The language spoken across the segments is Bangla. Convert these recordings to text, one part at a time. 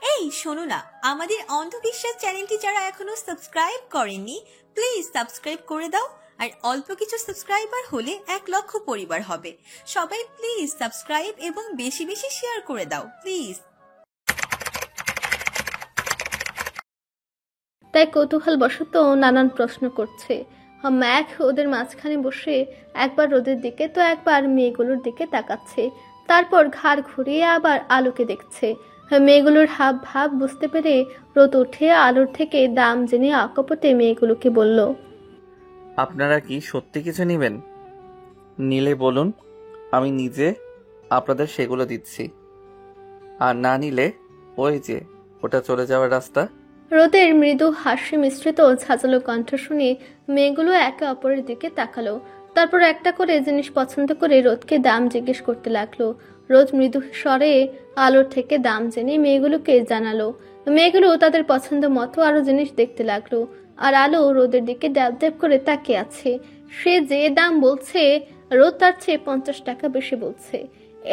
এই শোনো না, আমাদের অন্ধবিশ্বাস চ্যানেলটি যারা এখনো সাবস্ক্রাইব করেননি প্লিজ সাবস্ক্রাইব করে দাও। আর অল্প কিছু সাবস্ক্রাইবার হলে 1 লক্ষ পরিবার হবে। সবাই প্লিজ সাবস্ক্রাইব এবং বেশি বেশি শেয়ার করে দাও প্লিজ। তাই কৌতূহলবশত নানান প্রশ্ন করছে। ম্যাঘ ওদের মাঝখানে বসে একবার রোদের দিকে তো একবার মেয়েগুলোর দিকে তাকাচ্ছে, তারপর ঘাড় ঘুরিয়ে আবার আলোকে দেখছে। মেয়েগুলোর হাব ভাব বুঝতে পেরে রোদ উঠে আলোর থেকে দাম জেনে অকপটে মেয়েগুলোকে বলল, আপনারা কি সত্যি কিছু নেবেন? নিলে বলুন, আমি নিজে আপনাদের সেগুলো দিচ্ছি। আর না নিলে ওই যে ওটা চলে যাওয়ার রাস্তা। রোদের মৃদু হাসি মিশ্রিত ঝাঁঝালো কণ্ঠ শুনে মেয়েগুলো একে অপরের দিকে তাকালো। তারপর একটা করে জিনিস পছন্দ করে রোদকে দাম জিজ্ঞেস করতে লাগলো। রোদ মৃদু স্বরে আলোর থেকে দাম জেনে মেয়েগুলোকে জানালো। মেয়েগুলো তাদের পছন্দ মতো আরো জিনিস দেখতে লাগলো। আর আলো রোদের দিকে ড্যাব ড্যাব করে তাকিয়ে আছে। সে যে দাম বলছে রোদ তার চেয়ে 50 টাকা বেশি বলছে।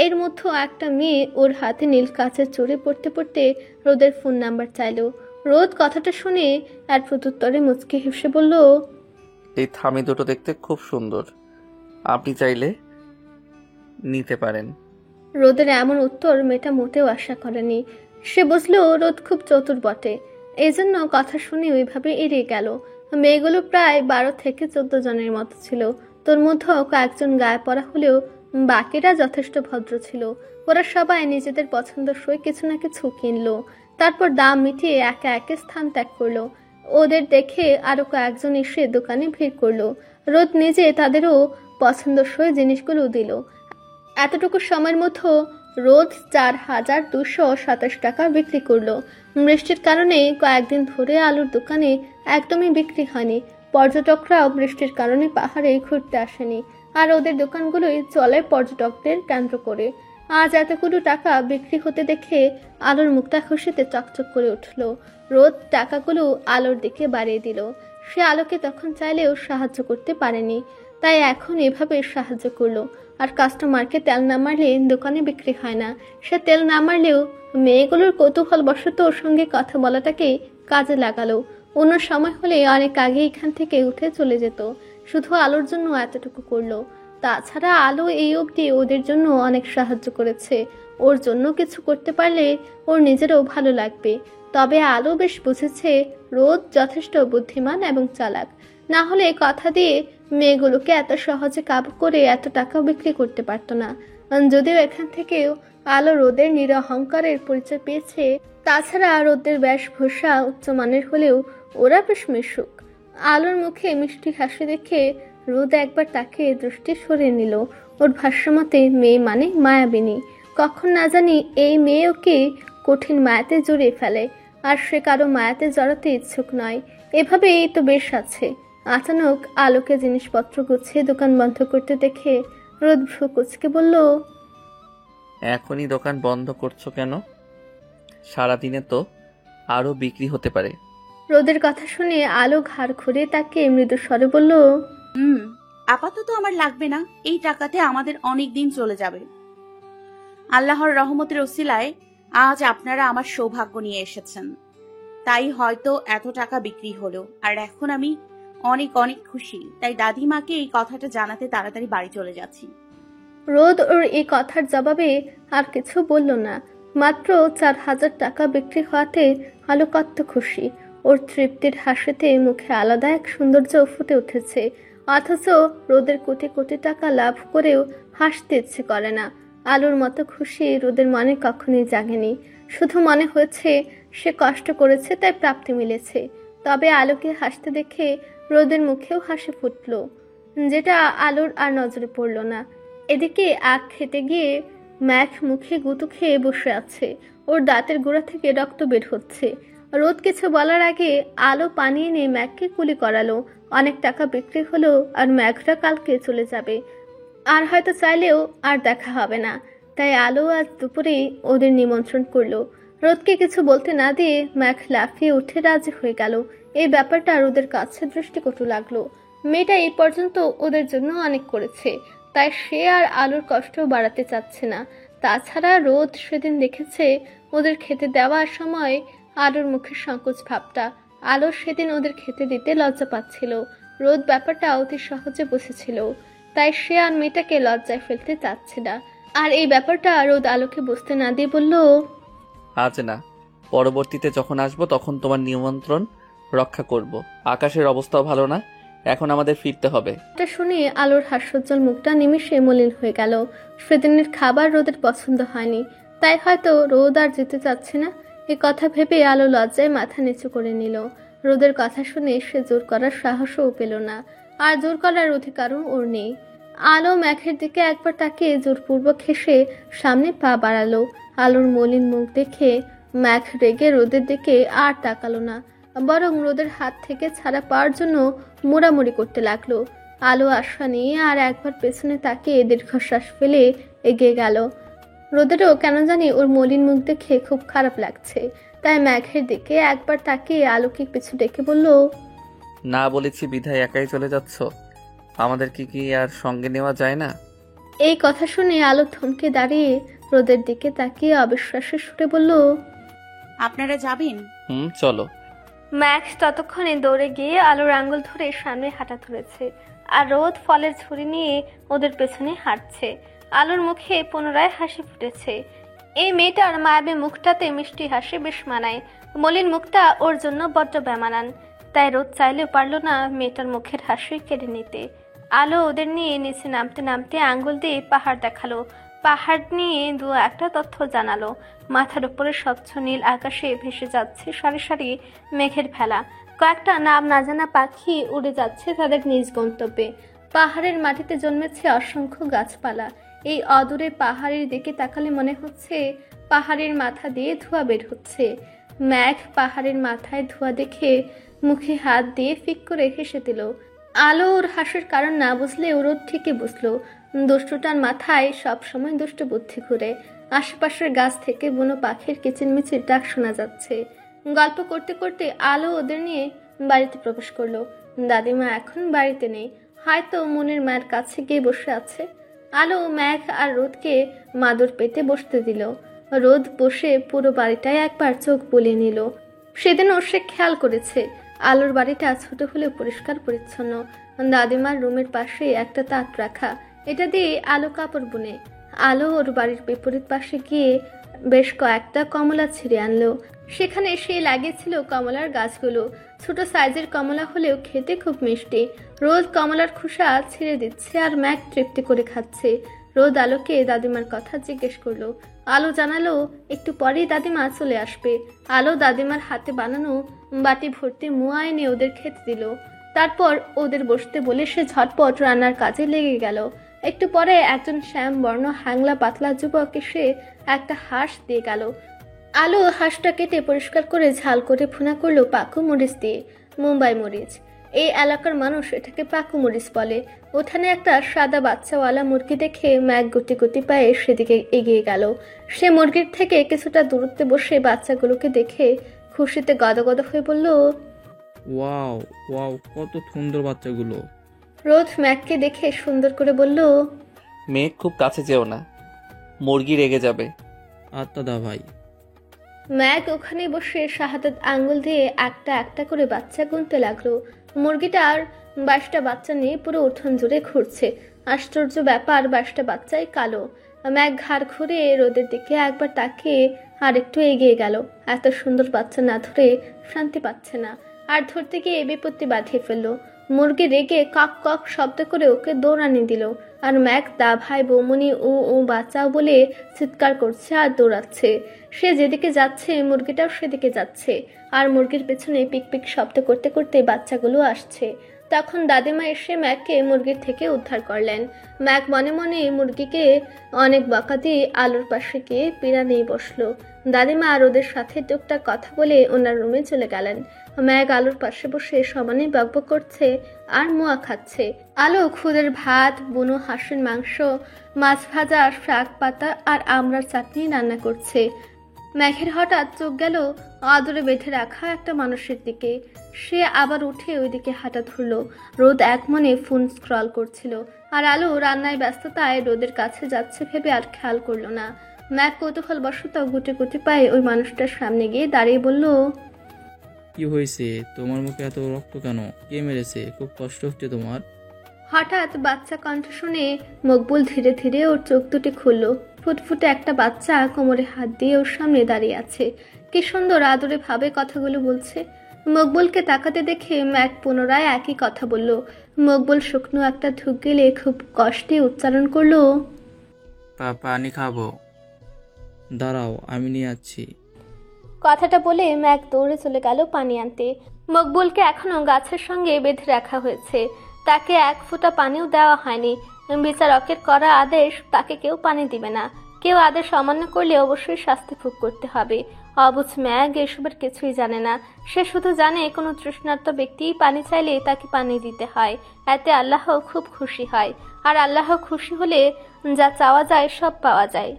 এর মধ্যে একটা মেয়ে ওর হাতে নীল কাচের চড়ে পড়তে পড়তে রোদের ফোন নাম্বার চাইলো। রোদ কথাটা শুনে আর প্রত্যুত্তরে মুচকি হেসে বলল, এই থামি দুটো দেখতে খুব সুন্দর, আপনি চাইলে নিতে পারেন। রোদের এমন উত্তর মেয়েটা মোটেও আশা করেনি। সে বুঝলো রোদ খুব চতুর বটে, এই জন্য কথা শুনে ওইভাবে এড়িয়ে গেল। মেয়েগুলো প্রায় 12 থেকে 14 জনের মতো ছিল। তোর মধ্যেও কয়েকজন গায়ে পড়া হলেও বাকিরা যথেষ্ট ভদ্র ছিল। ওরা সবাই নিজেদের পছন্দসই কিছু না কিছু কিনলো, তারপর দাম মিটিয়ে একে একে স্থান ত্যাগ করলো। ওদের দেখে আরো কয়েকজন এসে দোকানে ভিড় করলো। রোদ নিজে তাদেরও পছন্দসই জিনিসগুলো দিল। এতটুকু সময়ের মধ্যে রোদ 4,227 টাকা বিক্রি করলো। বৃষ্টির কারণে কয়েকদিন ধরে আলুর দোকানে একদমই বিক্রি হয়নি। পর্যটকরাও বৃষ্টির কারণে পাহাড়ে ঘুরতে আসেনি, আর ওদের দোকানগুলোই চলে পর্যটকদের কেন্দ্র করে। আজ এতগুলো টাকা বিক্রি হতে দেখে আলোর মুখটা খুশিতে চকচক করে উঠল। রোদ টাকাগুলো আলোর দিকে বাড়িয়ে দিল। সে আলোকে তখন চাইলেও সাহায্য করতে পারেনি, তাই এখন এভাবে সাহায্য করলো। আর কাস্টমারকে তেল না মারলে দোকানে বিক্রি হয় না। সে তেল না মারলেও মেয়েগুলোর কৌতূহলবশত ওর সঙ্গে কথা বলাটাকে কাজে লাগালো। অন্য সময় হলে অনেক আগে এখান থেকে উঠে চলে যেত, শুধু আলোর জন্য এতটুকু করলো। তাছাড়া আলো এই অবধি ওদের জন্য অনেক সাহায্য করেছে। ওর জন্য কিছু করতে পারলে ওর নিজেরও ভালো লাগবে। তবে আলো বেশ বুঝেছে রোদ যথেষ্ট বুদ্ধিমান এবং চালাক, না হলে কথা দিয়ে মেয়েগুলোকে এত সহজে কাবু করে এত টাকা বিক্রি করতে পারতো না। যদিও এখান থেকেও আলো রোদের নিরহংকারের পরিচয় পেয়েছে, তাছাড়া রোদের বেশভূষা উচ্চমানের হলেও ওরা বেশ মিশুক। আলোর মুখে মিষ্টি হাসি দেখে রোদ একবার তাকে দৃষ্টি সরিয়ে নিল। ওর ভাষ্যমতে মেয়ে মানে মায়াবিনী। কখন না জানি এই মেয়ে ওকে কঠিন মায়াতে জড়িয়ে ফেলে, আর সে কারো মায়াতে জড়াতে ইচ্ছুক নয়। এভাবেই তো বেশ আছে। আচানক আলোকে জিনিসপত্র গুছিয়ে দোকান বন্ধ করতে দেখে রোদ ভ্রু কুচকে বলল, এখনই দোকান বন্ধ করছো কেন? সারাদিনে তো আরো বিক্রি হতে পারে। রোদের কথা শুনে আলো ঘাড় ঘুরে তাকে মৃদু স্বরে বলল, আপাতত আমার লাগবে না, এই টাকাতে আমাদের অনেক দিন চলে যাবে। আল্লাহর রহমতের ওসিলায় আজ আপনারা আমার সৌভাগ্য নিয়ে এসেছেন, তাই হয়তো এত টাকা বিক্রি হলো। আর এখন আমি অনেক অনেক খুশি, তাই দাদিমাকে এই কথাটা জানাতে তাড়াতাড়ি বাড়ি চলে যাচ্ছি। রোদ ওর এই কথার জবাবে আর কিছু বলল না। মাত্র 4,000 টাকা বিক্রি হওয়াতে আলো কত খুশি। ওর তৃপ্তির হাসিতে মুখে আলাদা এক সৌন্দর্য ফুটে উঠেছে। অথচ রোদের কোটি কোটি টাকা লাভ করেও হাসতে ইচ্ছে করে না। আলোর মতো খুশি রোদের মনে কখনোই জাগেনি। শুধু মনে হয়েছে সে কষ্ট করেছে তাই প্রাপ্তি মিলেছে। তবে আলোকে হাসতে দেখে রোদের মুখেও হাসি ফুটল, যেটা আলোর আর নজরে পড়ল না। এদিকে আখ খেতে গিয়ে ম্যাখ মুখে গুঁতো খেয়ে বসে আছে। ওর দাঁতের গোড়া থেকে রক্ত বের হচ্ছে। রোদ কিছু বলার আগে আলো পানি এনে ম্যাখকে কুলি করালো। অনেক টাকা বিক্রি হলো, আর ম্যাখরা কালকে চলে যাবে, আর হয়তো চাইলেও আর দেখা হবে না। তাই আলো আজ দুপুরে ওদের নিমন্ত্রণ করলো। রোদকে কিছু বলতে না দিয়ে ম্যাখ লাফিয়ে উঠে রাজি হয়ে গেল। এই ব্যাপারটা রোদের কাছে দৃষ্টিকটু লাগলো। মেয়েটা এই পর্যন্ত ওদের জন্য অনেক করেছে, তাই সে আর আলোর কষ্ট বাড়াতে চাচ্ছে না। তাছাড়া রোদ সেদিন দেখেছে ওদের খেতে দেওয়ার সময় আলোর মুখের সংকোচ ভাবটা। আলো সেদিন ওদের খেতে দিতে লজ্জা পাচ্ছিল। রোদ ব্যাপারটা অতি সহজে বুঝেছিল, তাই সে আর মেয়েটাকে লজ্জায় ফেলতে চাচ্ছে না। আর এই ব্যাপারটা রোদ আলোকে বুঝতে না দিয়ে বলল, আজ না, পরবর্তীতে যখন আসবো তখন তোমার নিমন্ত্রণ রক্ষা করব। আকাশের অবস্থাও ভালো না, এখন আমাদের ফিরতে হবে। এটা শুনে আলোর হাস্যোজ্জ্বল মুখটা নিমিষে মলিন হয়ে গেল। সেদিনের খাবার রোদের পছন্দ হয়নি, তাই হয়তো রোদ আর যেতে চাচ্ছে না। এ কথা ভেবে আলো লজ্জায় মাথা নিচু করে নিল। রোদের কথা শুনে সে জোর করার সাহসও পেল না, আর জোর করার অধিকারও ওর নেই। আলো মেঘের দিকে একবার তাকিয়ে জোরপূর্বক হেসে সামনে পা বাড়ালো। আলোর মলিন মুখ দেখে মেঘ রেগে রোদের দিকে আর তাকালো না, বরং রোদের হাত থেকে ছাড়া পাওয়ার জন্য মোড়ামুড়ি করতে লাগলো। আলো আশা নিয়ে আর একবার পেছনে তাকিয়ে দীর্ঘশ্বাস ফেলে এগিয়ে গেল। রোদেরও কেন জানি ওর মলিন মুখ দেখে খুব খারাপ লাগছে, তাই মেঘের দিকে একবার তাকিয়ে আলোকে পিছু ডেকে বলল, না বলেছি বিধায় একাই চলে যাচ্ছ, আমাদের কি আর সঙ্গে নেওয়া যায় না? এই কথা শুনে আলো থমকে দাঁড়িয়ে রোদের দিকে তাকিয়ে অবিশ্বাসের সুরে বলল, আপনারা যাবেন? চলো। ম্যাক্স ততক্ষণে দৌড়ে গিয়ে আলোর আঙ্গুল ধরে সামনে হাঁটা ধরেছে, আর রোদ ফলের ঝুড়ি নিয়ে ওদের পেছনে হাঁটছে। আলোর মুখে পুনরায় হাসি ফুটেছে। এই মেয়েটার মায়াবী মুখটাতে মিষ্টি হাসি বেশ মানায়, মলিন মুখটা ওর জন্য বড্ড বেমানান। তাই রোদ চাইলেও পারল না মেয়েটার মুখের হাসি কেড়ে নিতে। আলো ওদের নিয়ে নিচে নামতে নামতে আঙ্গুল দিয়ে পাহাড় দেখালো। পাহাড় নিয়ে দু একটা তথ্য জানালো। মাথার উপরে স্বচ্ছ নীল আকাশে ভেসে যাচ্ছে সারি সারি মেঘের ভেলা। কয়েকটা নাম না জানা পাখি উড়ে যাচ্ছে তাদের নিজ গন্তব্যে। পাহাড়ের মাটিতে জন্মেছে অসংখ্য গাছপালা। এই অদূরে পাহাড়ের দিকে তাকালে মনে হচ্ছে পাহাড়ের মাথা দিয়ে ধোঁয়া বের হচ্ছে। মেঘ পাহাড়ের মাথায় ধোঁয়া দেখে মুখে হাত দিয়ে ফিক করে হেসে দিল। আলো ওর হাসির কারণ না বুঝলে ওর ঠিকই বুঝলো, দুষ্টুটার মাথায় সবসময় দুষ্ট বুদ্ধি ঘুরে। আশেপাশের গাছ থেকে বুনো পাখির কিচিরমিচির ডাক শোনা যাচ্ছে। গল্প করতে করতে আলো ওদের নিয়ে বাড়িতে প্রবেশ করলো। দাদিমা এখন বাড়িতে নেই, হয়তো মনের মায়ের কাছে গিয়ে বসে আছে। আলো মেঘ আর রোদকে মাদুর পেতে বসতে দিল। রোদ বসে পুরো বাড়িটায় একবার চোখ বুলিয়ে নিল। সেদিনও সে খেয়াল করেছে আলোর বাড়িটা ছোট হলেও পরিষ্কার পরিচ্ছন্ন। দাদিমার রুমের পাশে একটা তাঁত রাখা, এটা দিয়ে আলো কাপড় বুনে। আলো ওর বাড়ির বিপরীত পাশে গিয়ে বেশ কয়েকটা কমলা ছিঁড়ে আনলো। সেখানে সে লাগিয়েছিল কমলার গাছগুলো। ছোট সাইজের কমলা হলেও খেতে খুব মিষ্টি। রোদ কমলার খোসা ছিঁড়ে দিচ্ছে আর ম্যাক তৃপ্তি করে খাচ্ছে। রোদ আলোকে দাদিমার কথা জিজ্ঞেস করলো। আলো জানালো একটু পরেই দাদিমা চলে আসবে। আলো দাদিমার হাতে বানানো বাটি ভর্তি মুয়া এনে ওদের খেতে দিল। তারপর ওদের বসতে বলে সে ঝটপট রান্নার কাজে লেগে গেল। একটু পরে একজন শ্যাম বর্ণ হ্যাংলা পাতলা যুবক এসে একটা হাঁস দিয়ে গেল। আলো হাঁসটা কেটে পরিষ্কার করে ঝাল করে ভুনা করলো পাকু মরিচ দিয়ে, মুম্বাই মরিচ। এই এলাকার মানুষ এটাকে পাকু মরিচ বলে। ওখানে একটা সাদা বাচ্চাওয়ালা মুরগি দেখে ম্যাক গুটি গুটি পায়ে সেদিকে এগিয়ে গেল। সে মুরগির থেকে কিছুটা দূরত্বে বসে বাচ্চাগুলোকে দেখে খুশিতে গদগদ হয়ে বলল, ওয়াও ওয়াও, কত সুন্দর বাচ্চাগুলো। রোদ ম্যাককে দেখে সুন্দর করে বলল, মেঘ খুব কাছে যেও না, মুরগি রেগে যাবে। আত্মা দা ভাই। ম্যাক ওখানে বসে শাহাদাত আঙ্গুল দিয়ে একটা একটা করে বাচ্চা গুনতে লাগলো। মুরগিটার 22টা বাচ্চা নিয়ে পুরো উঠোন জুড়ে ঘুরছে। আশ্চর্য ব্যাপার, 22টা বাচ্চাই কালো। ম্যাক ঘাড় ঘুরে রোদের দিকে একবার তাকিয়ে আর একটু এগিয়ে গেল। এত সুন্দর বাচ্চা না ধরে শান্তি পাচ্ছে না, আর ধরতে গিয়ে বিপত্তি বাঁধিয়ে ফেললো। মুরগি রেগে কক কক শব্দ করে ওকে দৌড়ানি দিল, আর ম্যাক দা ভাই বৌমনি ও বাঁচাও বলে চিৎকার করছে আর দৌড়াচ্ছে। সে যেদিকে যাচ্ছে মুরগিটাও সেদিকে যাচ্ছে, আর মুরগির পেছনে পিক পিক শব্দ করতে করতে বাচ্চাগুলো আসছে। তখন দাদিমা এসে ম্যাককে মুরগির থেকে উদ্ধার করলেন। ম্যাক মনে মনে মুরগিকে অনেক বকা দিয়ে আলোর পাশে গিয়ে পীড়া নিয়ে বসলো। দাদিমা আর ওদের সাথে টুকটাক কথা বলে ওনার রুমে চলে গেলেন। ম্যাক আলোর পাশে বসে সমানে বকবক করছে আর মুয়া খাচ্ছে। আলো খুদের ভাত, বুনো হাঁসের মাংস, মাছ ভাজা, শাক পাতা আর আমড়ার চাটনি রান্না করছে। ম্যাঘের হঠাৎ চোখ গেল আদরে বেঁধে রাখা একটা মানুষের দিকে। সে আবার উঠে ওইদিকে হাঁটা ধরল। রোদ এক মনে ফোন স্ক্রল করছিল, আর আলো রান্নায় ব্যস্ততায় রোদের কাছে যাচ্ছে ভেবে আর খেয়াল করলো না। ম্যাক কৌতূহলবশত গুটি গুটি পায়ে ওই মানুষটার সামনে গিয়ে দাঁড়িয়ে বলল, কি হয়েছে? তোমার মুখে এত রক্ত কেন? কে মেরেছে? খুব কষ্ট হচ্ছে তোমার? হঠাৎ বাচ্চা কণ্ঠ শুনে মকবুল ধীরে ধীরে ওর চোখ দুটি খুলল। ফুটফুটে একটা বাচ্চা কোমরে হাত দিয়ে ওর সামনে দাঁড়িয়ে আছে। কি সুন্দর আদরে ভাবে কথাগুলো বলছে। মকবুলকে তাকাতে দেখে ম্যাক পুনরায় একই কথা বলল। মকবুল শুকনো একটা ঢুক গেলে খুব কষ্টে উচ্চারণ করলো, পানি খাবো? দাঁড়াও, আমি নিয়ে যাচ্ছি। কথাটা বলে ম্যাক দৌড়ে চলে গেল পানি আনতে। মকবুলকে এখনো গাছের সঙ্গে বেঁধে রাখা হয়েছে। তাকে এক ফোঁটা পানিও দেওয়া হয়নি। বিচারকের করা আদেশ, তাকে কেউ পানি দিবে না। কেউ আদেশ অমান্য করলে অবশ্যই শাস্তি ভোগ করতে হবে। অবুঝ ম্যাগ এসবের কিছুই জানে না। সে শুধু জানে কোনো তৃষ্ণার্ত ব্যক্তি পানি চাইলে তাকে পানি দিতে হয়। এতে আল্লাহ খুব খুশি হয়, আর আল্লাহ খুশি হলে যা চাওয়া যায় সব পাওয়া যায়।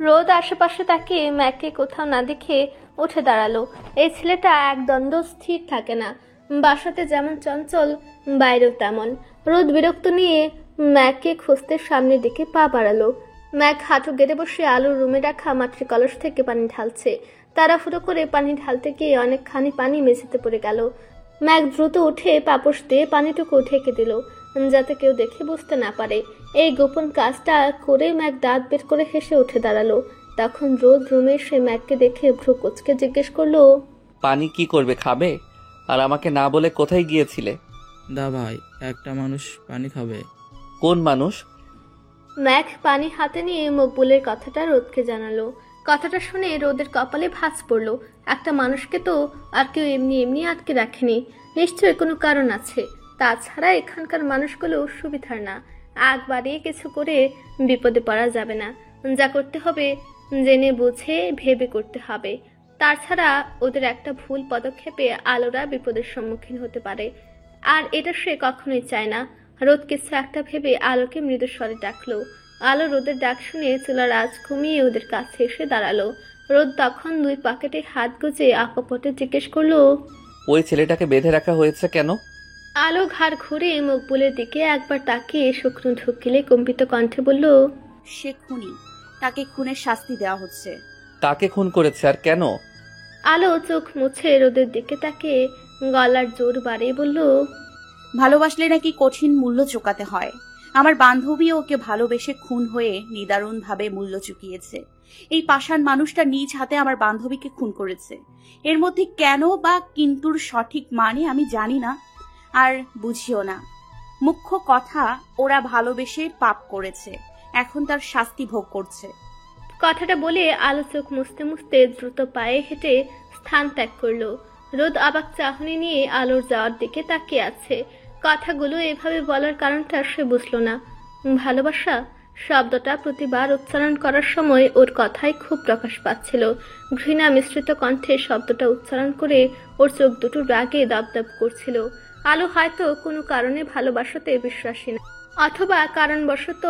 রোদ আশেপাশে তাকে ম্যাককে কোথাও না দেখে উঠে দাঁড়ালো। এই ছেলেটা এক দ্বন্দ্ব স্থির থাকে না। বাসাতে যেমন চঞ্চল, বাইরেও তেমন। রোদ বিরক্ত নিয়ে ম্যাককে খুঁজতে সামনের দিকে পা বাড়ালো। ম্যাক হাঁটু গেড়ে বসে আলোর রুমে রাখা মাটির কলস থেকে পানি ঢালছে। তাড়াহুড়ো করে পানি ঢালতে গিয়ে অনেকখানি পানি মেঝেতে পড়ে গেল। ম্যাক দ্রুত উঠে পাপোশ দিয়ে পানিটুকু ঢেকে দিল, যাতে কেউ দেখে বুঝতে না পারে। এই গোপন কাজটা করে ম্যাক দাঁত বের করে হেসে উঠে দাঁড়ালো। তখন রোদ রুমে সে ম্যাককে দেখে ভ্রু কুঁচকে জিজ্ঞেস করলো, পানি কি করবে, খাবে? আর আমাকে না বলে কোথায় গিয়েছিলে? দা ভাই, একটা মানুষ পানি খাবে। কোন মানুষ? ম্যাক পানি হাতে নিয়ে মকবুলের কথাটা রোদকে জানালো। কথাটা শুনে রোদের কপালে ভাঁজ পড়লো। একটা মানুষকে তো আর কেউ এমনি এমনি আটকে রাখেনি, নিশ্চয়ই কোনো কারণ আছে। তাছাড়া এখানকার মানুষগুলো সুবিধার না। আগ বাড়িয়ে কিছু করে বিপদে পড়া যাবে না। যা করতে হবে জেনে বুঝে ভেবে করতে হবে। তাছাড়া ওদের একটা ভুল পদক্ষেপে আলোরা বিপদের সম্মুখীন হতে পারে, আর এটা সে কখনোই চায় না। রোদ কিছু একটা ভেবে আলোকে মৃদু স্বরে ডাকলো। আলো রোদের ডাক শুনে চুলার আঁচ কমিয়ে ওদের কাছে এসে দাঁড়ালো। রোদ তখন দুই পকেটে হাত গুজে আকপটে জিজ্ঞেস করলো, ওই ছেলেটাকে বেঁধে রাখা হয়েছে কেন? আলো ঘাড় ঘুরে মকবুলের দিকে একবার তাকিয়ে শুকনো ঢুকিলে কম্পিত কণ্ঠে বলল, সে খুনি, তাকে খুনের শাস্তি দেওয়া হচ্ছে। কাকে খুন করেছে আর কেন? আলো চোখ মুছে রোদের দিকে তাকিয়ে গলার জোর বাড়িয়ে বলল, ভালোবাসলে নাকি কঠিন মূল্য চোকাতে হয়। আমার বান্ধবী ওকে ভালোবেসে খুন হয়ে নিদারুণভাবে মূল্য চুকিয়েছে। এই পাষাণ মানুষটা নিজ হাতে আমার বান্ধবীকে খুন করেছে। এর মধ্যে কেন বা কিন্তুর সঠিক মানে আমি জানি না, আর বুঝিও না। মুখ্য কথা, ওরা ভালোবেসে পাপ করেছে, এখন তার শাস্তি ভোগ করছে। কথাটা বলে আলো চোখ মুছতে মুছতে দ্রুত পায়ে হেঁটে স্থান ত্যাগ করলো। রোদ অবাক চাহনি নিয়ে আলোর যাওয়ার দিকে তাকিয়ে আছে। কথাগুলো এভাবে বলার কারণটা সে বুঝলো না। ভালোবাসা শব্দটা প্রতিবার উচ্চারণ করার সময় ওর কথায় খুব প্রকাশ পাচ্ছিল। ঘৃণা মিশ্রিত কণ্ঠে শব্দটা উচ্চারণ করে ওর চোখ দুটো রাগে দপদপ করছিল। আলো হয়তো কোনো কারণে ভালোবাসাতে বিশ্বাসী না, অথবা কারণবশত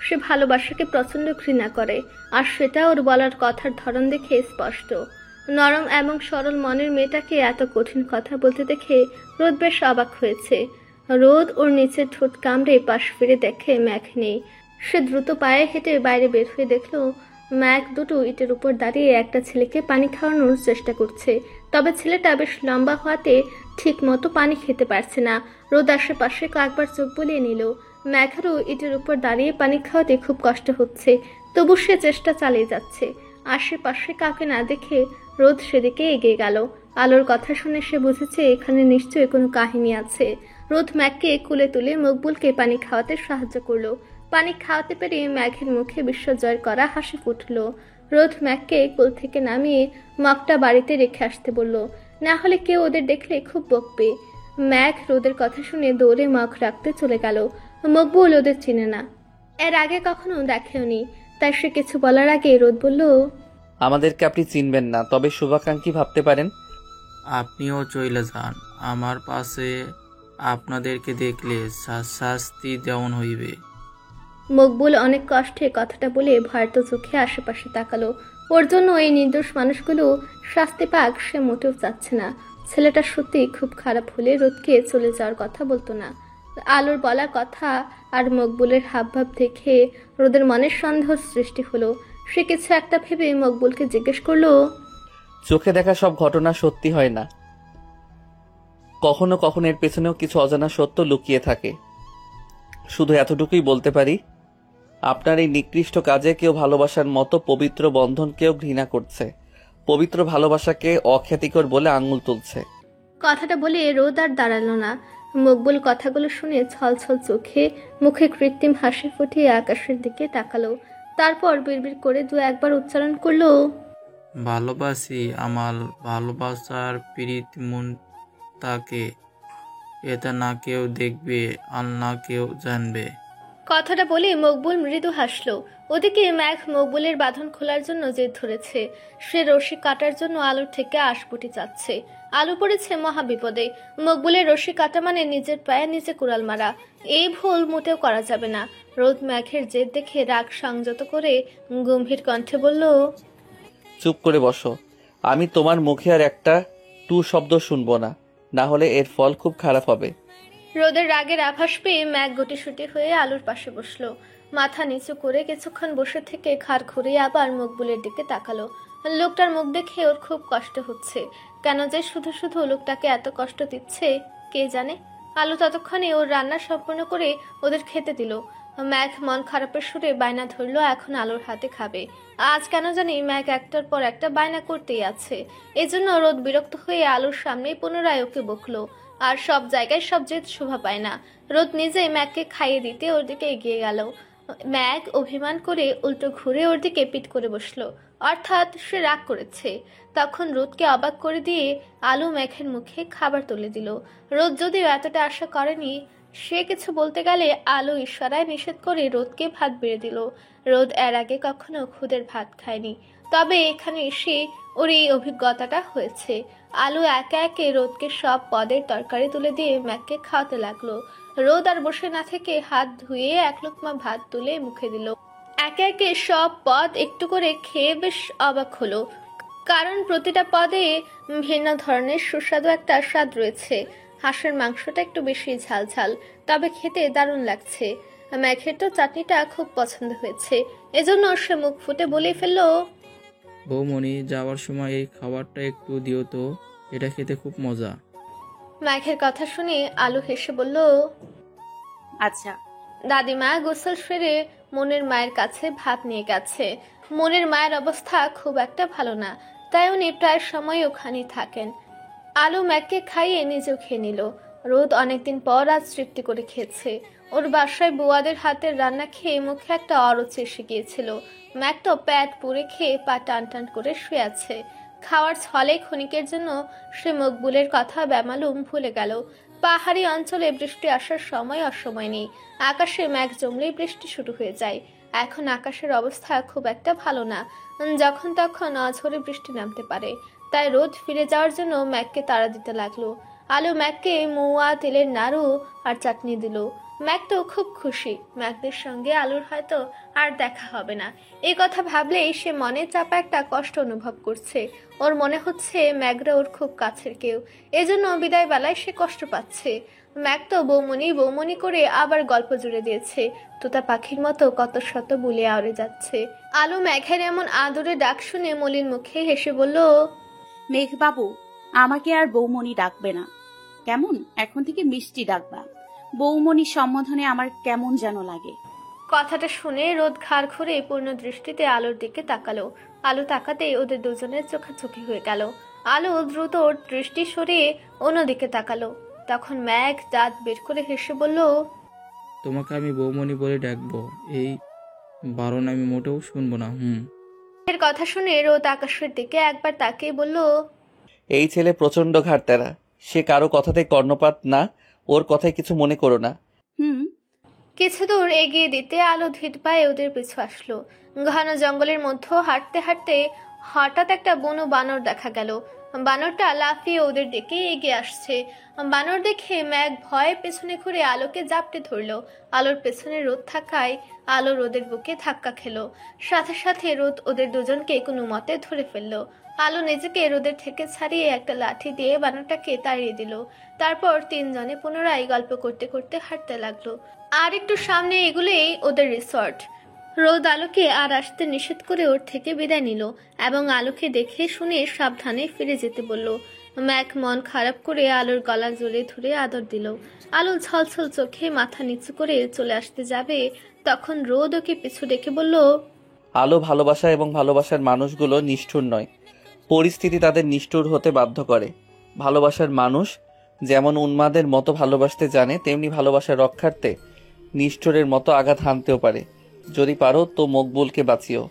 সে ভালোবাসাকে প্রচন্ড ঘৃণা করে, আর সেটা ওর বলার কথার ধরন দেখে স্পষ্ট। নরম এবং সরল মনের মেয়েটাকে এত কঠিন কথা বলতে দেখে রোদ বেশ অবাক হয়েছে। রোদ ওর নিচের ঠোঁট কামড়ে পাশ ফিরে দেখে ম্যাক নেই। সে দ্রুত পায়ে হেঁটে বাইরে বের হয়ে দেখলো ম্যাক দুটো ইটের উপর দাঁড়িয়ে একটা ছেলেকে পানি খাওয়ানোর চেষ্টা করছে। তবে ছেলেটা বেশ লম্বা হওয়াতে ঠিক মতো পানি খেতে পারছে না। রোদ আশেপাশে কয়েকবার চোখ বুলিয়ে নিল। ম্যাঘেরও ইটের উপর দাঁড়িয়ে পানি খাওয়াতে খুব কষ্ট হচ্ছে, তবু সে চেষ্টা চালিয়ে যাচ্ছে। আশেপাশে কাউকে না দেখে রোদ সেদিকে এগিয়ে গেল। আলোর কথা শুনে সে বুঝেছে এখানে নিশ্চয়ই কোনো কাহিনী আছে। রোদ ম্যাককে কুলে তুলে মকবুলকে পানি খাওয়াতে সাহায্য করলো। পানি খাওয়াতে পেরে ম্যাঘের মুখে বিশ্বজয় করা হাসি ফুটল। রোদ ম্যাককে কোল থেকে নামিয়ে মগটা বাড়িতে রেখে আসতে বলল, না হলে কেউ ওদের দেখলে খুব বকবে। ম্যাঘ রোদের কথা শুনে দৌড়ে মগ রাখতে চলে গেল। মকবুল ওদের চিনে না, এর আগে কখনো দেখেওনি, তাই সে কিছু বলার আগে রোদ বলল, আমাদেরকে আপনি চিনবেন না, তবে শুভাকাঙ্ক্ষী ভাবতে পারেন। আপনিও চলে যান, আমার পাশে আপনাদেরকে দেখলে শাস্তি দেওয়ান হইবে। মকবুল অনেক কষ্টে কথাটা বলে ভয়ার্ত চোখে আশেপাশে তাকালো। ওর জন্য এই নির্দোষ মানুষগুলো শাস্তি পাক সে মোটেও চাচ্ছে না। ছেলেটা সত্যি খুব খারাপ হলে রোদকে চলে যাওয়ার কথা বলতো না। আলোর বলা কথা আর মকবুলের হাবভাব দেখে রোদের মনের সন্দেহ সৃষ্টি হলো। সে কিছু একটা ভেবে মকবুলকে জিজ্ঞেস করলো, চোখে দেখা সব ঘটনা সত্যি হয় না, কখনো কখনো এর পেছনেও কিছু অজানা সত্য লুকিয়ে থাকে। শুধু এতটুকুই বলতে পারি, আপনার এই নিকৃষ্ট কাজে কেউ ভালোবাসার মতো পবিত্র বন্ধনকেও ঘৃণা করছে, পবিত্র ভালোবাসাকে অখ্যাতিকর বলে আঙুল তুলছে। কথাটা বলে রোদ আর দাঁড়ালো না। মকবুল কথাগুলো শুনে ছলছল চোখে মুখে কৃত্রিম হাসি ফুটিয়ে আকাশের দিকে তাকালো। তারপর বিড়বিড় করে দু একবার উচ্চারণ করলো, ভালোবাসি আমার ভালোবাসার প্রীত মনটাকে, এটা না কেউ দেখবে আর না কেউ জানবে। কথাটা বলে মকবুল মৃদু হাসলো। ওদিকে ম্যাঘ মকবুলের বাঁধন খোলার জন্য জেদ ধরেছে। সে রশি কাটার জন্য আলুর থেকে আশপুটি চাচ্ছে। আলু পড়েছে মহা বিপদে। মকবুলের রশি কাটা মানে নিজের পায়ে নিজে কুড়াল মারা। এই ভুল মোটেও করা যাবে না। রোদ ম্যাঘের জেদ দেখে রাগ সংযত করে গম্ভীর কণ্ঠে বলল, চুপ করে বসো, আমি তোমার মুখে আর একটা টু শব্দ শুনবো না, না হলে এর ফল খুব খারাপ হবে। রোদের রাগের আভাস পেয়ে ম্যাঘ গুটিসুটি হয়ে আলুর পাশে বসলো। মাথা নিচু করে কিছুক্ষণ বসে থেকে ঘাড় ঘুরিয়ে আবার মকবুলের দিকে তাকালো। লোকটার মুখ দেখে ওর খুব কষ্ট হচ্ছে। কেন যে শুধু শুধু লোকটাকে এত কষ্ট দিচ্ছে কে জানে। আলু ততক্ষণে ওর রান্না সম্পূর্ণ করে ওদের খেতে দিল। ম্যাঘ মন খারাপের সুরে বায়না ধরলো এখন আলুর হাতে খাবে। আজ কেন জানি ম্যাঘ একটার পর একটা বায়না করতেই আছে। এজন্য রোদ বিরক্ত হয়ে আলুর সামনেই পুনরায় ওকে বকলো। আর সব জায়গায় সব জেদ শোভা পায় না। রোদ নিজেই ম্যাগকে খাইয়ে দিতে ওর দিকে এগিয়ে গেল। ম্যাগ অভিমান করে উল্টো ঘুরে ওর দিকে পিট করে বসলো, অর্থাৎ সে রাগ করেছে। তখন রোদকে অবাক করে দিয়ে আলু ম্যাঘের মুখে খাবার তুলে দিল। রোদ যদিও এতটা আশা করেনি। সে কিছু বলতে গেলে আলু ইশারায় নিষেধ করে রোদকে ভাত বেড়ে দিল। রোদ এর আগে কখনো খুদের ভাত খায়নি, তবে এখানে এসে ওর এই অভিজ্ঞতাটা হয়েছে। আলু একে একে রোদকে সব পদের তরকারি তুলে দিয়ে ম্যাগকে খাওয়াতে লাগলো। রোদ আর বসে না থেকে হাত ধুয়ে এক লোকমা ভাত তুলে মুখে দিল। একে একে সব পদ একটু করে খেয়ে বেশ অবাক হলো, কারণ প্রতিটা পদে ভিন্ন ধরনের সুস্বাদু একটা স্বাদ রয়েছে। হাঁসের মাংসটা একটু বেশি ঝাল ঝাল, তবে খেতে দারুণ লাগছে। ম্যাঘের তো চাটনিটা খুব পছন্দ হয়েছে, এজন্য সে মুখ ফুটে বলে ফেললো, বৌমণি, যাওয়ার সময় এই খাবারটা একটু দিও তো, এটা খেতে খুব মজা। ম্যাঘের কথা শুনে আলু হেসে বলল, আচ্ছা। দাদিমা গোসল সেরে মনের মায়ের কাছে ভাত নিয়ে গেছে। মনের মায়ের অবস্থা খুব একটা ভালো না, তাই উনি প্রায় সময় ওখানেই থাকেন। আলু ম্যাগকে খাইয়ে নিজেও খেয়ে নিল। রোদ অনেকদিন পর আজ তৃপ্তি করে খেয়েছে। ওর বাসায় বুয়াদের হাতের রান্না খেয়ে মুখে একটা অরুচি এসে গিয়েছিল। ম্যাগ তো প্যাট পুড়ে খেয়ে পা টান টান করে শুয়ে আছে। খাওয়ার ছলে ক্ষণিকের জন্য সে মকবুলের কথা বেমালুম ভুলে গেল। পাহাড়ি অঞ্চলে বৃষ্টি আসার সময় অসময় নেই। আকাশে মেঘ জমলেই বৃষ্টি শুরু হয়ে যায়। এখন আকাশের অবস্থা খুব একটা ভালো না, যখন তখন অঝরে বৃষ্টি নামতে পারে। তাই রোদ ফিরে যাওয়ার জন্য ম্যাগকে তাড়া দিতে লাগলো। আলু ম্যাগকে মুয়া, তেলের নাড়ু আর চাটনি দিল। ম্যাগ তো খুব খুশি। ম্যাগদের সঙ্গে আলুর হয়তো আর দেখা হবে না। এই কথা ভাবলেই সে মনে চাপা একটা কষ্ট অনুভব করছে। ওর মনে হচ্ছে ম্যাগরা ওর খুব কাছের কেউ, এজন্য বিদায় বেলায় সে কষ্ট পাচ্ছে। ম্যাগ তো বৌমনি বৌমনি করে আবার গল্প জুড়ে দিয়েছে। তোতা পাখির মতো কত শত বলে আওড়ে যাচ্ছে। আলু ম্যাঘের এমন আদরে ডাক শুনে মলিন মুখে হেসে বলল, মেঘবাবু, আমাকে আর বৌমণি ডাকবে না কেমন, এখন থেকে মিষ্টি ডাকবা। বৌমণি সম্বোধনে আমার কেমন যেন লাগে। কথাটা শুনে রোদ ঘাড় ঘুরে পূর্ণ দৃষ্টিতে আলোর দিকে তাকালো। আলো তাকাতেই ওদের দুজনের চোখাচোখি হয়ে গেল। আলো দ্রুত ওর দৃষ্টি সরিয়ে অন্যদিকে তাকালো। তখন ম্যাঘ দাঁত বের করে হেসে বলল, তোমাকে আমি বৌমণি বলে ডাকবো, এই বারণ আমি মোটেও শুনবো না। এর কথা শুনে রোদ আকাশের দিকে একবার তাকিয়ে বলল, এই ছেলে প্রচন্ড ঘাড়তেরা, সে কারো কথাতে কর্ণপাত না, ওর কথায় কিছু মনে করো না। কিছু দূর এগিয়ে দিতে আলো ধীর পায়ে ওদের পিছু আসলো। ঘন জঙ্গলের মধ্যে হাঁটতে হাঁটতে হঠাৎ একটা বুনো বানর দেখা গেল। বানরটা লাফিয়ে ওদের দিকে এগিয়ে আসছে। বানর দেখে ম্যাগ ভয়ে পেছনে ঘুরে আলোকে জাপটে ধরলো। আলোর পেছনে রোদ থাকায় আলো রোদের বুকে ধাক্কা খেলো। সাথে সাথে রোদ ওদের দুজনকে কোনো মতে ধরে ফেললো। আলো নিজেকে রোদের থেকে ছাড়িয়ে একটা লাঠি দিয়ে বানরটাকে তাড়িয়ে দিল। তারপর তিনজনে পুনরায় গল্প করতে করতে হাঁটতে লাগলো। আর একটু সামনে এগুলোই ওদের রিসর্ট। রোদ আলোকে আর আসতে নিষেধ করে ওর থেকে বিদায় নিল এবং আলোকে দেখে শুনে সাবধানে ফিরে যেতে বলল। ম্যাক মন খারাপ করে আলোর গলা জড়িয়ে ধরে আদর দিল। আলো ছলছল চোখে মাথা নিচু করে চলে আসতে যাবে, তখন রোদ ওকে পিছু ডেকে বলল, আলো ভালোবাসা এবং ভালোবাসার মানুষগুলো নিষ্ঠুর নয়, পরিস্থিতি তাদের নিষ্ঠুর হতে বাধ্য করে। ভালোবাসার মানুষ যেমন উন্মাদের মতো ভালোবাসতে জানে, তেমনি ভালোবাসার রক্ষার্থে নিষ্ঠুরের মতো আঘাত হানতেও পারে। যদি পারো তো মকবুলকে বাঁচিও,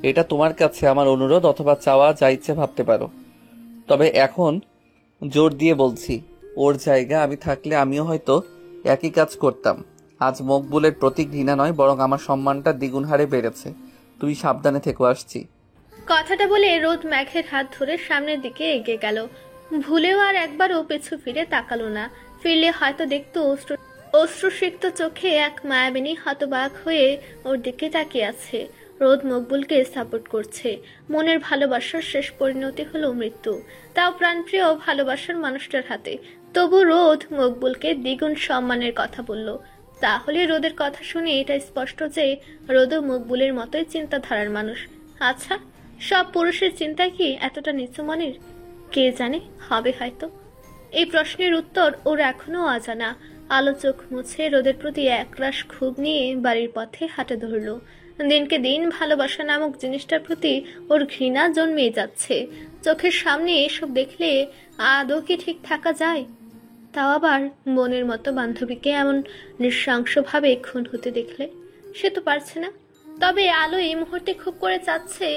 এটা তোমার কাছে আমার অনুরোধ, অথবা চাওয়া, যা ইচ্ছে ভাবতে পারো। তবে এখন জোর দিয়ে বলছি, ওর জায়গা আমি থাকলে আমিও হয়তো একই কাজ করতাম। আজ মকবুলের প্রতি ঘৃণা নয়, বরং আমার সম্মানটা দ্বিগুণ হারে বেড়েছে। তুমি সাবধানে থেকো, আসছি। কথাটা বলে রোদ ম্যাঘের হাত ধরে সামনের দিকে এগিয়ে গেল। ভুলেও আর একবারও পেছু ফিরে তাকালো না। ফিরলে হয়তো দেখতো অশ্রুসিক্ত চোখে এক মায়াবিনী হতবাক হয়ে ওর দিকে তাকিয়ে আছে। রোদ মকবুলকে সাপোর্ট করছে। মনের ভালোবাসার শেষ পরিণতি হলো মৃত্যু, তাও প্রাণপ্রিয় ভালোবাসার মানুষটার হাতে। তবু রোদ মকবুলকে দ্বিগুণ সম্মানের কথা বলল। তাহলে রোদের কথা শুনে এটা স্পষ্ট যে রোদও মকবুলের মতোই চিন্তাধারার মানুষ। আচ্ছা, সব পুরুষের চিন্তা কি এতটা নিচু মনের? কে জানে, হবে হয়তো। এই প্রশ্নের উত্তর ওর এখনো অজানা। আলো চোখ মুছে রোদের প্রতি একরাশ ক্ষোভ নিয়ে বাড়ির পথে হাঁটা ধরল। দিনকে দিন ভালোবাসা নামক জিনিসটার প্রতি ওর ঘৃণা জন্মেই যাচ্ছে। চোখের সামনে এসব দেখলে আদৌ কি ঠিক থাকা যায়? তাও আবার বোনের মতো বান্ধবীকে এমন নৃশংসভাবে খুন হতে দেখলে? সে তো পারছে না। তবে আলো এই মুহূর্তে খুব করে চাচ্ছে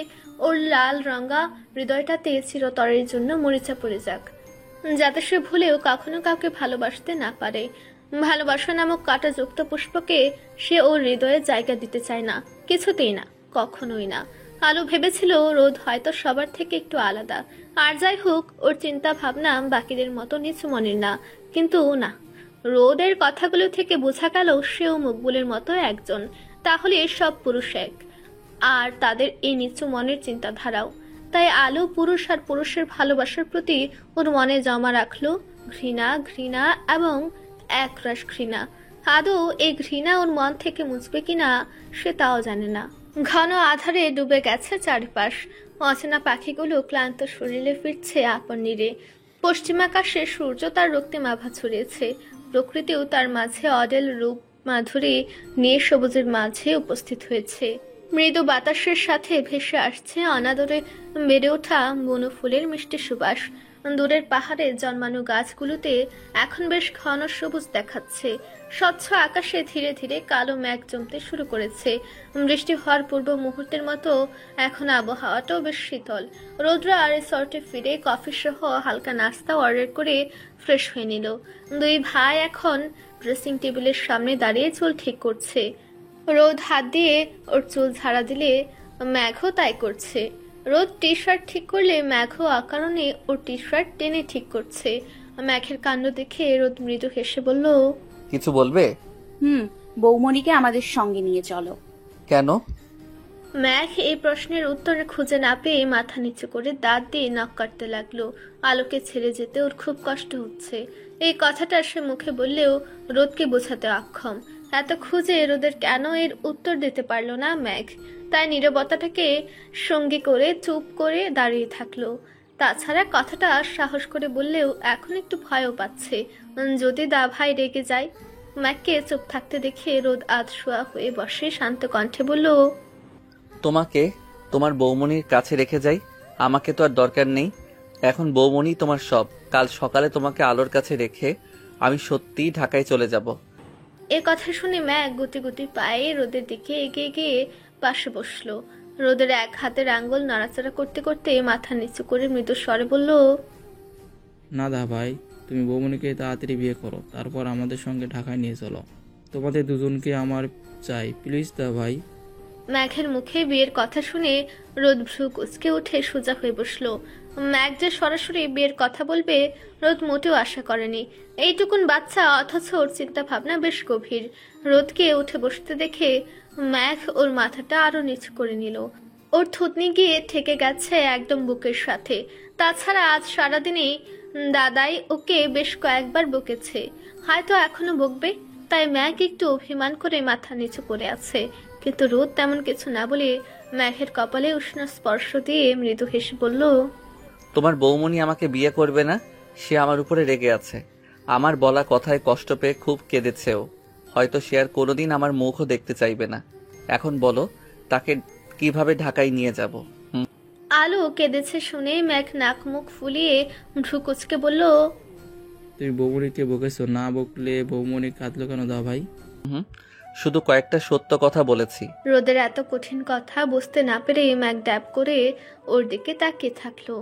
ওর লাল রঙা হৃদয়টাতে চিরতরের জন্য মরিচা পড়ে যাক, যাতে সে ভুলেও কখনো কাউকে ভালোবাসতে না পারে। ভালোবাসা নামক কাঁটাযুক্ত পুষ্পকে সে ওর হৃদয়ে জায়গা দিতে চায় না, কিছুতেই না, কখনোই না। আলো ভেবেছিল রোদ হয়তো সবার থেকে একটু আলাদা, আর যাই হোক ওর চিন্তা ভাবনা বাকিদের মতো নিচু মনের না। কিন্তু না, রোদের কথাগুলো থেকে বোঝা গেল সেও মকবুলের মতো একজন। তাহলে সব পুরুষ এক, আর তাদের এই নিচু মনের চিন্তাধারাও। তাই আলো পুরুষ আর পুরুষের ভালোবাসার প্রতি ওর মনে জমা রাখলো ঘৃণা, ঘৃণা এবং একরাশ ঘৃণা। আদৌ এই ঘৃণা ওর মন থেকে মুছবে কিনা সে তাও জানে না। ঘন আধারে ডুবে গেছে চারিপাশ। অচেনা পাখিগুলো ক্লান্ত শরীরে ফিরছে আপন নীড়ে। পশ্চিমাকাশে সূর্য তার রক্তিম আভা ছড়িয়েছে। প্রকৃতিও তার মাঝে অডেল রূপ মাধুরী নিয়ে সবুজের মাঝে উপস্থিত হয়েছে। মৃদু বাতাসের সাথে ভেসে আসছে অনাদরে বেড়ে ওঠা বনফুলের মিষ্টি সুবাস। দূরের পাহাড়ে জন্মানো গাছগুলোতে এখন বেশ ঘন সবুজ দেখাচ্ছে। স্বচ্ছ আকাশে ধীরে ধীরে কালো মেঘ জমতে শুরু করেছে। বৃষ্টি হওয়ার পূর্ব মুহূর্তের মতো এখন আবহাওয়াটাও বেশ শীতল। রোদরা রিসর্টে ফিরে কফি সহ হালকা নাস্তা অর্ডার করে ফ্রেশ হয়ে নিল। দুই ভাই এখন ড্রেসিং টেবিলের সামনে দাঁড়িয়ে চুল ঠিক করছে। রোদ হাত দিয়ে ওর চুল ঝাড়া দিলে ম্যাঘও তাই করছে। রোদ টি শার্ট ঠিক করলে ম্যাঘও অকারণে ওর টি শার্ট টেনে ঠিক করছে। ম্যাঘের কাণ্ড দেখে রোদ মৃদু হেসে বলল, কিছু বলবে? বৌমণিকে আমাদের সঙ্গে নিয়ে চলো। কেন? ম্যাঘ এই প্রশ্নের উত্তর খুঁজে না পেয়ে মাথা নিচু করে দাঁত দিয়ে নখ কাটতে লাগলো। আলোকে ছেড়ে যেতে ওর খুব কষ্ট হচ্ছে। এই কথাটা সে মুখে বললেও রোদকে বোঝাতে অক্ষম। এত খুঁজে রোদের কেন এর উত্তর দিতে পারলো না ম্যাঘ। তাই নীরবতাটাকে সঙ্গী করে চুপ করে দাঁড়িয়ে থাকলো। তাছাড়া কথাটা সাহস করে বললেও এখন একটু ভয়ও পাচ্ছে, যদি দা ভাই রেগে যায়। ম্যাঘকে চুপ থাকতে দেখে রোদ আধশোয়া হয়ে বসে শান্ত কণ্ঠে বলল, তোমাকে তোমার বৌমনির কাছে রেখে যাই? আমাকে তো আর দরকার নেই। এখন বৌমনি তোমার সব। কাল সকালে তোমাকে আলোর কাছে রেখে আমি সত্যিই ঢাকায় চলে যাব। এ কথা শুনে ম্যাঘ গুটি গুটি পায়ে রোদের দিকে এগিয়ে গিয়ে পাশে বসলো। রোদের এক হাতের আঙ্গুল নাড়াচাড়া করতে করতে মাথা নিচু করে মৃদু স্বরে বলল, না দা ভাই, তুমি বৌমনিকে তাড়াতাড়ি বিয়ে করো, তারপর আমাদের সঙ্গে ঢাকায় নিয়ে চলো। তোমাদের দুজনকে আমার চাই, প্লিজ দা ভাই। ম্যাঘের মুখে বিয়ের কথা শুনে রোদ ভ্রু কুঁচকে উঠে সোজা হয়ে বসলো। ম্যাঘ যে সরাসরি বিয়ের কথা বলবে রোদ মোটেও আশা করেনি। এইটুকুন বাচ্চা, অথচ ওর চিন্তা ভাবনা বেশ গভীর। রোদকে উঠে বসতে দেখে ম্যাঘ ওর মাথাটা আরো নিচু করে নিল। ওর থুতনি গিয়ে ঠেকে গেছে একদম বুকের সাথে। তাছাড়া আজ সারাদিনে দাদাই ওকে বেশ কয়েকবার বকেছে, হয়তো এখনো বকবে। তাই ম্যাঘ একটু অভিমান করে মাথা নিচু করে আছে। কিন্তু রোদ তেমন কিছু না বলে মেঘের কপালে উষ্ণ স্পর্শ দিয়ে মৃদু হেসে বলল, তোমার বৌমনি আমাকে বিয়ে করবে না, সে আমার উপরে রেগে আছে। আমার বলা কথায় কষ্ট পেয়ে খুব কেঁদেছেও। হয়তো সে আর কোনোদিন আমার মুখও দেখতে চাইবে না। এখন বলো, তাকে কিভাবে ঢাকায় নিয়ে যাব? আলো কেঁদেছে শুনে মেঘ নাক মুখ ফুলিয়ে ভ্রু কুচকে বলল, তুমি বৌমনিকে বকেছো, না বকলে বৌমনি কাঁদলো কেন দা ভাই? শুধু কয়েকটা সত্য কথা বলেছি। রোদের এত কঠিন কথা বুঝতে না পেরে ম্যাঘ ড্যাব করে ওর দিকে তাকিয়ে থাকলো।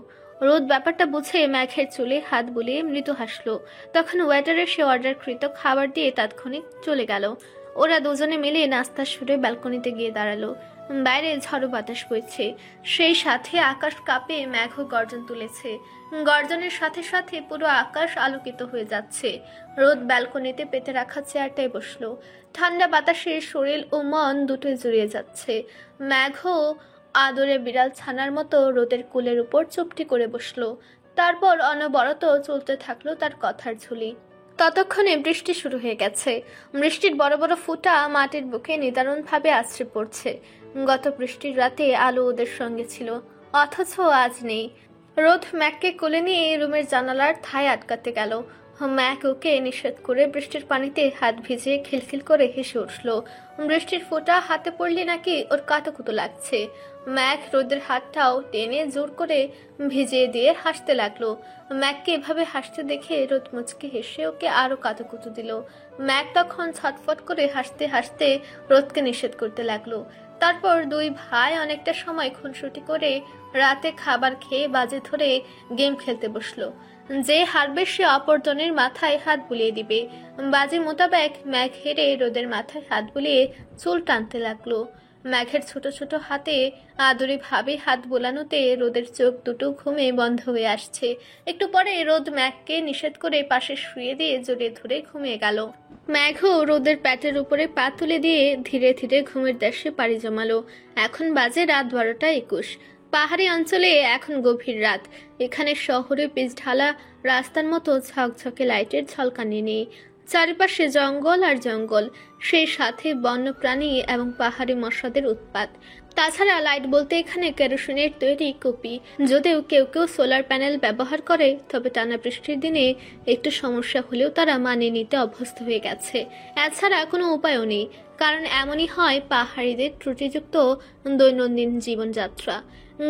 রোদ ব্যাপারটা বুঝে ম্যাঘের চুলে হাত বুলিয়ে মৃদু হাসলো। তখন ওয়েটারের সে অর্ডারকৃত খাবার দিয়ে তাৎক্ষণিক চলে গেল। ওরা দুজনে মিলে নাস্তার সুরে ব্যালকনিতে গিয়ে দাঁড়ালো। বাইরে ঝড়ো বাতাস বইছে, সেই সাথে আকাশ কাঁপে, মেঘ গর্জন তুলেছে। গর্জনের সাথে সাথে পুরো আকাশ আলোকিত হয়ে যাচ্ছে। রোদ ব্যালকনিতে পেতে রাখা চেয়ারটায় বসলো। ঠান্ডা বাতাসে শরীর ও মন দুটোই জড়িয়ে যাচ্ছে। মেঘও আদরে বিড়াল ছানার মতো রোদের কুলের উপর চুপটি করে বসলো। তারপর অনবরত চলতে থাকলো তার কথার ঝুলি। ততক্ষণে বৃষ্টি শুরু হয়ে গেছে। বৃষ্টির বড় বড় ফুঁটা মাটির বুকে নিদারুণভাবে আছড়ে পড়ছে। গত বৃষ্টির রাতে আলো ওদের সঙ্গে ছিল, অথচ আজ নেই। রোদ ম্যাককে কোলে নিয়ে রুমের জানালার থায় আটকাতে গেল। ম্যাক ওকে নিষেধ করে বৃষ্টির পানিতে হাত ভিজিয়ে খিলখিল করে হেসে উঠল। বৃষ্টির ফোঁটা হাতে পড়লে নাকি ওর কাতুকুতু লাগছে। ম্যাক রোদের হাতটাও টেনে জোর করে ভিজিয়ে দিয়ে হাসতে লাগলো। ম্যাককে এভাবে হাসতে দেখে রোদ মুচকে হেসে ওকে আরো কাতুকুতু দিল। ম্যাক তখন ছটফট করে হাসতে হাসতে রোদকে নিষেধ করতে লাগলো। তারপর দুই ভাই অনেকটা সময় খুনসুটি করে রাতে খাবার খেয়ে বাজে ধরে গেম খেলতে বসলো। যে হারবে সে অপরজনের মাথায় হাত বুলিয়ে দিবে। বাজি মোতাবেক ম্যাঘ হেরে রোদের মাথায় হাত বুলিয়ে চুল টানতে লাগলো। ম্যাঘের ছোট ছোট হাতে আদরে ভাবে হাত বোলানোতে রোদের চোখ দুটো ঘুমে বন্ধ হয়ে আসছে। একটু পরে রোদ ম্যাঘকে নিষেধ করে পাশে শুয়ে দিয়ে জড়িয়ে ধরে ঘুমিয়ে গেল। ম্যাঘও রোদের প্যাটের উপরে পা তুলে দিয়ে ধীরে ধীরে ঘুমের দেশে পাড়ি জমালো। এখন বাজে রাত 12:21। পাহাড়ি অঞ্চলে এখন গভীর রাত। এখানে শহরে পিচ ঢালা রাস্তার মতো ঝকঝকে লাইটের ঝলকানি নেই। চারিপাশে জঙ্গল আর জঙ্গল, সেই সাথে বন্যপ্রাণী এবং পাহাড়ি মশাদের উৎপাত। তাছাড়া লাইট বলতে এখানে কেরোসিনের তৈরি কপি। যদিও কেউ কেউ সোলার প্যানেল ব্যবহার করে, তবে টানা বৃষ্টির দিনে একটু সমস্যা হলেও তারা মানিয়ে নিতে অভ্যস্ত হয়ে গেছে। এছাড়া কোনো উপায়ও নেই, কারণ এমনই হয় পাহাড়িদের ত্রুটিযুক্ত দৈনন্দিন জীবনযাত্রা।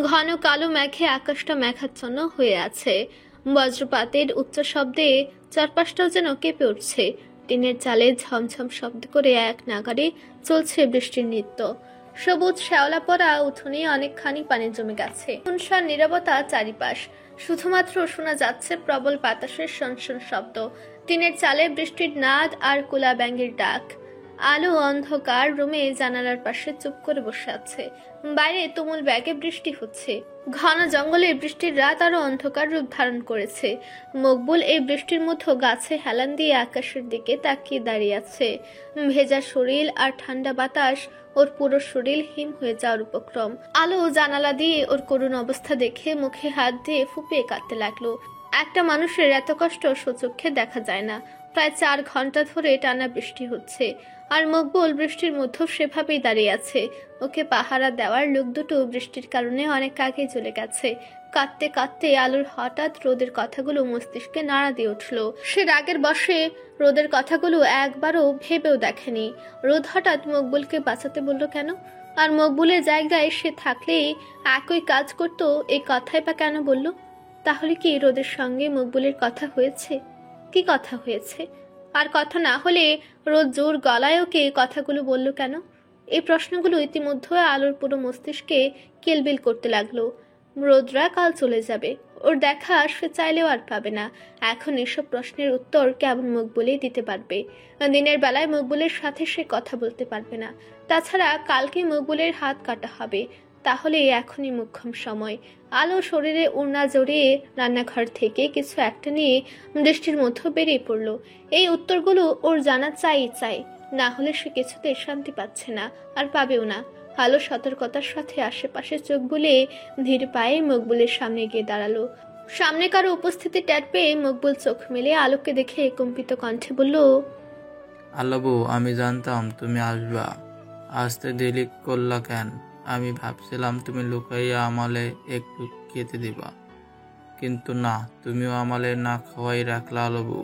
ঘন কালো মেঘে আকাশটা মেঘাচ্ছন্ন হয়ে আছে। বজ্রপাতের উচ্চ শব্দে চারপাশটাও যেন কেঁপে উঠছে। টিনের চালে ঝমঝম শব্দ করে এক নাগারে চলছে বৃষ্টির নৃত্য। সবুজ শ্যাওলা পড়া উঠোনে অনেকখানি পানি জমে গেছে। শুনশান নীরবতা চারিপাশ, শুধুমাত্র শোনা যাচ্ছে প্রবল বাতাসের শনশন শব্দ, টিনের চালে বৃষ্টির নাদ আর কুলা ব্যাঙের ডাক। আলো অন্ধকার রুমে জানালার পাশে চুপ করে বসে আছে। বাইরে তুমুল ব্যাগে বৃষ্টি হচ্ছে। ঘন জঙ্গলে বৃষ্টির রাত আরো অন্ধকার রূপ ধারণ করেছে। মকবুল এই বৃষ্টির মধ্যে গাছে হেলান দিয়ে আকাশের দিকে তাকিয়ে দাঁড়িয়ে আছে। ভেজা শরীর আর ঠান্ডা বাতাস ওর পুরো শরীর হিম হয়ে যাওয়ার উপক্রম। আলো জানালা দিয়ে ওর করুণ অবস্থা দেখে মুখে হাত দিয়ে ফুপিয়ে কাঁদতে লাগলো। একটা মানুষের এত কষ্ট সচক্ষে দেখা যায় না। প্রায় 4 ঘন্টা ধরে টানা বৃষ্টি হচ্ছে, আর মকবুল বৃষ্টির মধ্যেও সেভাবেই দাঁড়িয়ে আছে। ওকে পাহারা দেওয়ার লোক দুটো বৃষ্টির কারণে অনেক আগে চলে গেছে। কাঁদতে কাঁদতে আলোর হঠাৎ রোদের কথাগুলো মস্তিষ্কে নাড়া দিয়ে উঠলো। সে রাগের বশে রোদের কথাগুলো একবারও ভেবেও দেখেনি। রোদ হঠাৎ মকবুলকে বাঁচাতে বলল কেন? আর মকবুলের জায়গায় সে থাকলে একই কাজ করতো, এই কথাই বা কেন বলল? তাহলে কি রোদের সঙ্গে মকবুলের কথা হয়েছে? কি কথা হয়েছে? আর কথা না হলে রোদ জোর গলায় ওকে কথাগুলো বলল কেন? এই প্রশ্নগুলো ইতিমধ্যে আলোর পুরো মস্তিষ্কে কিলবিল করতে লাগলো। রোদরা কাল চলে যাবে, ওর দেখা সে চাইলেও আর পাবে না। এখন এসব প্রশ্নের উত্তর কেবল মকবুলই দিতে পারবে। দিনের বেলায় মকবুলের সাথে সে কথা বলতে পারবে না। তাছাড়া কালকে মকবুলের হাত কাটা হবে, তাহলে এখনই মোক্ষম সময়। আলো শরীরে ওড়না জড়িয়ে রান্নাঘর থেকে কিছু একটা নিয়ে বৃষ্টির মধ্যে বেরিয়ে পড়লো। এই উত্তরগুলো ওর জানা চাই, না হলে সে কিছুতে শান্তি পাচ্ছে না, আর পাবেও না। আলো সতর্কতার সাথে আশেপাশে চোখ বুলিয়ে ধীর পায়ে মকবুলের সামনে গিয়ে দাঁড়ালো। সামনে কারো উপস্থিতি টের পেয়ে মকবুল চোখ মেলে আলোকে দেখে কম্পিত কণ্ঠে বলল, আল্লাহ বউ, আমি জানতাম তুমি আসবা। আসতে দেরি করলা কেন? আমি ভাবছিলাম তুমি লুকাইয়া আমালে একটু খেতে দিবা, কিন্তু না, তুমিও আমালে না খাওয়াই রাখলা আলো বউ।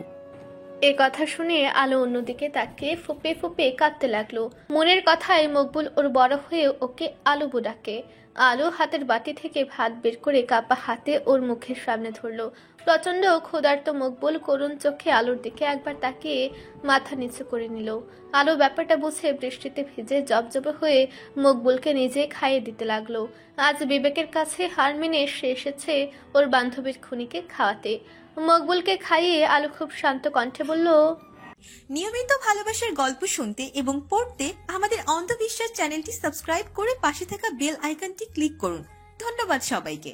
এ কথা শুনে আলো অন্যদিকে তাকিয়ে ফুপে ফুপে কাঁদতে লাগলো। মনের কথায় মকবুল ওর বড় হয়ে ওকে আলুবু ডাকে। আলো হাতের বাটি থেকে ভাত বের করে কাপা হাতে ওর মুখের সামনে ধরলো। প্রচন্ড ক্ষুধার্ত মকবুল করুণ চোখে আলোর দিকে একবার তাকিয়ে মাথা নিচু করে নিল। আলো ব্যাপারটা বুঝে বৃষ্টিতে ভিজে জবজবে হয়ে মকবুলকে নিজে খাইয়ে দিতে লাগলো। আজ বিবেকের কাছে হার মেনে সে এসেছে ওর বান্ধবীর খুনিকে খাওয়াতে। মকবুলকে খাইয়ে আলো খুব শান্ত কণ্ঠে বলল, নিয়মিত ভালোবাসার গল্প শুনতে এবং পড়তে আমাদের অন্ধবিশ্বাস চ্যানেলটি সাবস্ক্রাইব করে পাশে থাকা বেল আইকনটি ক্লিক করুন। ধন্যবাদ সবাইকে।